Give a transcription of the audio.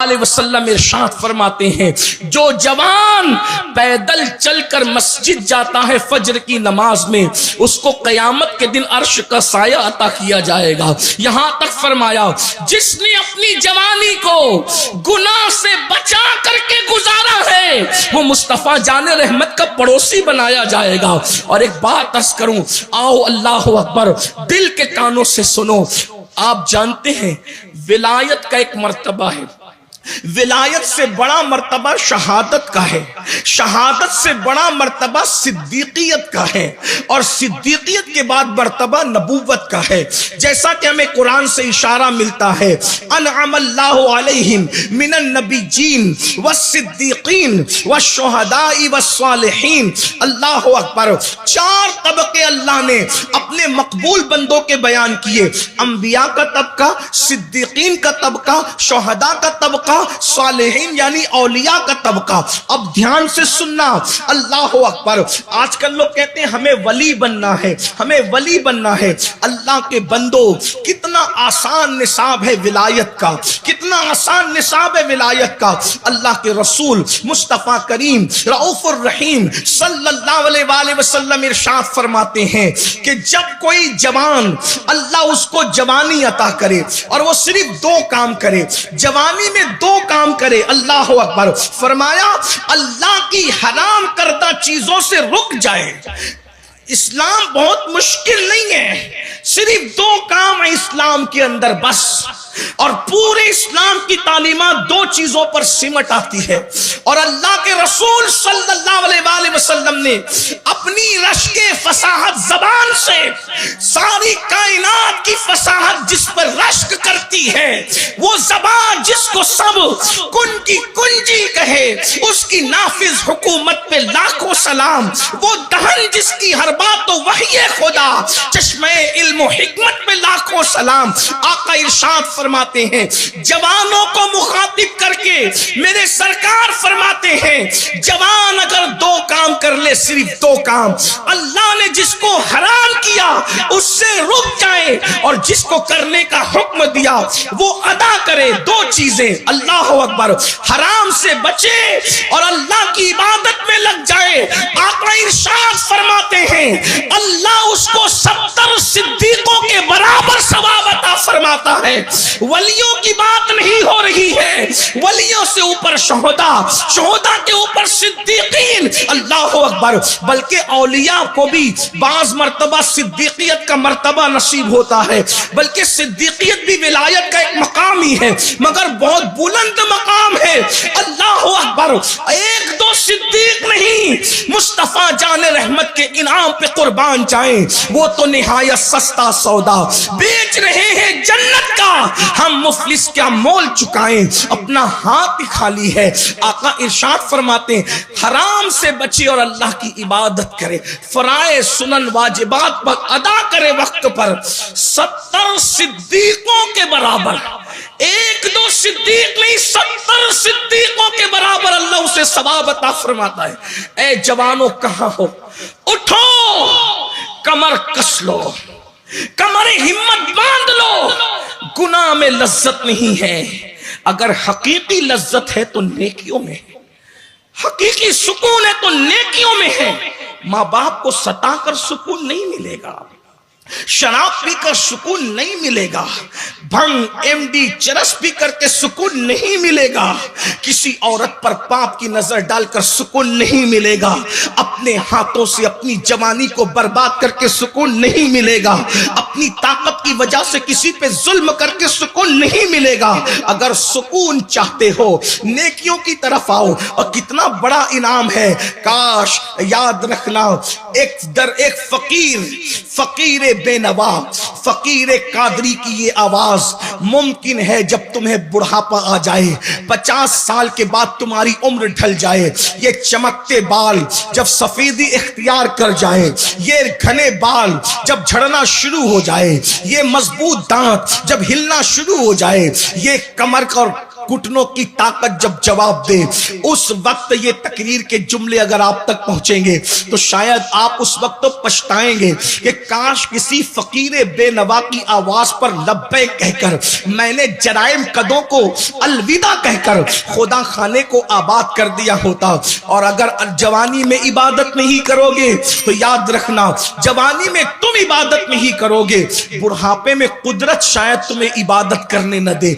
وآلہ وسلم ارشاد فرماتے ہیں جو جوان پیدل چل کر مسجد جاتا ہے فجر کی نماز میں اس کو قیامت کے دن عرش کا سایہ عطا کیا جائے گا. یہاں تک فرمایا جس نے اپنی جوانی کو گناہ سے بچا کر کے گزارا ہے وہ مصطفیٰ جان رحمت کا پڑوسی بنایا جائے گا. اور ایک بات عرض کروں, آؤ اللہ اکبر, دل کے کانوں سے سنو. آپ جانتے ہیں ولایت کا ایک مرتبہ ہے, ولایت سے بڑا مرتبہ شہادت کا ہے, شہادت سے بڑا مرتبہ صدیقیت کا ہے, اور صدیقیت کے بعد مرتبہ نبوت کا ہے. جیسا کہ ہمیں قرآن سے اشارہ ملتا ہے انعم اللہ علیہم من النبیین والصدیقین والشہداء والصالحین. اللہ اکبر, 4 طبقے اللہ نے اپنے مقبول بندوں کے بیان کیے. انبیاء کا طبقہ, صدیقین کا طبقہ, شہداء کا طبقہ, صالحین یعنی اولیاء کا طبقہ. اب دھیان سے سننا, اللہ اکبر. آج کل لوگ کہتے ہیں ہمیں ولی بننا ہے, ہمیں ولی بننا ہے. اللہ کے بندو, کتنا آسان نصاب ہے ولایت کا, کتنا آسان نصاب ہے ولایت کا. اللہ کے رسول مصطفیٰ کریم رؤوف الرحیم صلی اللہ علیہ وآلہ وسلم ارشاد فرماتے ہیں کہ جب کوئی جوان اللہ اس کو جوانی عطا کرے اور وہ صرف 2 کام کرے, جوانی میں 2 کام کرے, اللہ اکبر, فرمایا اللہ کی حرام کردہ چیزوں سے رک جائے. اسلام بہت مشکل نہیں ہے, صرف 2 کام ہے اسلام کے اندر بس, اور پورے اسلام کی تعلیمات 2 چیزوں پر سمٹ آتی ہے. اور اللہ کے رسول صلی اللہ علیہ وآلہ وسلم نے اپنی رشک فصاحت زبان سے ساری کائنات کی فصاحت جس پر رشک کرتی ہے, وہ زبان جس کو سب کن کی کنجی کہے, اس کی نافذ حکومت پہ لاکھوں سلام. وہ دہن جس کی ہر بات تو وحی خدا, چشمے علم و حکمت پہ لاکھوں سلام. آقا ارشاد فرماتے ہیں, جوانوں کو مخاطب کر کے میرے سرکار فرماتے ہیں جوان اگر 2 کام کر لے, صرف 2 کام, اللہ نے جس کو حرام کیا اس سے رک جائے, اور جس کو کرنے کا حکم دیا وہ ادا کرے. 2 چیزیں, اللہ اکبر, حرام سے بچے اور اللہ کی عبادت میں لگ جائے. آقا ارشاد فرماتے ہیں اللہ اس کو 70 صدیقوں کے برابر ثواب عطا فرماتا ہے. ولیوں کی بات نہیں ہو رہی ہے, ولیوں سے اوپر شہداء, شہداء کے اوپر صدیقین, اللہ اکبر. بلکہ اولیاء کو بھی بعض مرتبہ صدیقیت کا مرتبہ نصیب ہوتا ہے, بلکہ صدیقیت بھی ولایت کا ایک مقام ہی ہے, مگر بہت بلند مقام ہے. اللہ اکبر. 1-2 صدیق نہیں, مصطفیٰ جان رحمت کے انعام پہ قربان جائیں, وہ تو نہایت سستا سودا بیچ رہے ہیں جنت کا, ہم مفلس کیا مول چکائیں, اپنا ہاتھ ہی خالی ہے. آقا ارشاد فرماتے ہیں حرام سے بچے اور اللہ کی عبادت کرے, فرائض سنن واجبات پر ادا کرے وقت پر. 70 صدیقوں کے برابر, 1-2 صدیق نہیں, 70 صدیقوں کے برابر اللہ اسے ثواب عطا فرماتا ہے. اے جوانوں کہاں ہو, اٹھو, کمر کس لو, کمر ہمت باندھ لو. گناہ میں لذت نہیں ہے, اگر حقیقی لذت ہے تو نیکیوں میں, حقیقی سکون ہے تو نیکیوں میں ہے. ماں باپ کو ستا کر سکون نہیں ملے گا, شراب پی کر سکون نہیں ملے گا, بھنگ ایم ڈی چرس پی کر کے سکون نہیں ملے گا, کسی عورت پر پاپ کی نظر ڈال کر سکون نہیں ملے گا, اپنے ہاتھوں سے اپنی جوانی کو برباد کر کے سکون نہیں ملے گا, اپنی طاقت کی وجہ سے کسی پہ ظلم کر کے سکون نہیں ملے گا. اگر سکون چاہتے ہو نیکیوں کی طرف آؤ, اور کتنا بڑا انعام ہے. کاش یاد رکھنا, ایک فقیر بے نوا, فقیر قادری کی یہ آواز ممکن ہے جب تمہیں بڑھاپا آ جائے, 50 سال کے بعد تمہاری عمر ڈھل جائے, یہ چمکتے بال جب سفیدی اختیار کر جائے, یہ گھنے بال جب جھڑنا شروع ہو جائے, یہ مضبوط دانت جب ہلنا شروع ہو جائے, یہ کمر اور گھٹنوں کی طاقت جب جواب دے، اس وقت یہ تقریر کے جملے اگر آپ تک پہنچیں گے تو شاید آپ اس وقت تو پچھتائیں گے کہ کاش کسی فقیر بے نوا کی آواز پر لبیک کہہ کر میں نے جرائم قدوں کو الوداع کہہ کر خدا خانے کو آباد کر دیا ہوتا۔ اور اگر جوانی میں عبادت نہیں کرو گے تو یاد رکھنا جوانی میں تم عبادت نہیں کرو گے، بڑھاپے میں قدرت شاید تمہیں عبادت کرنے نہ دے۔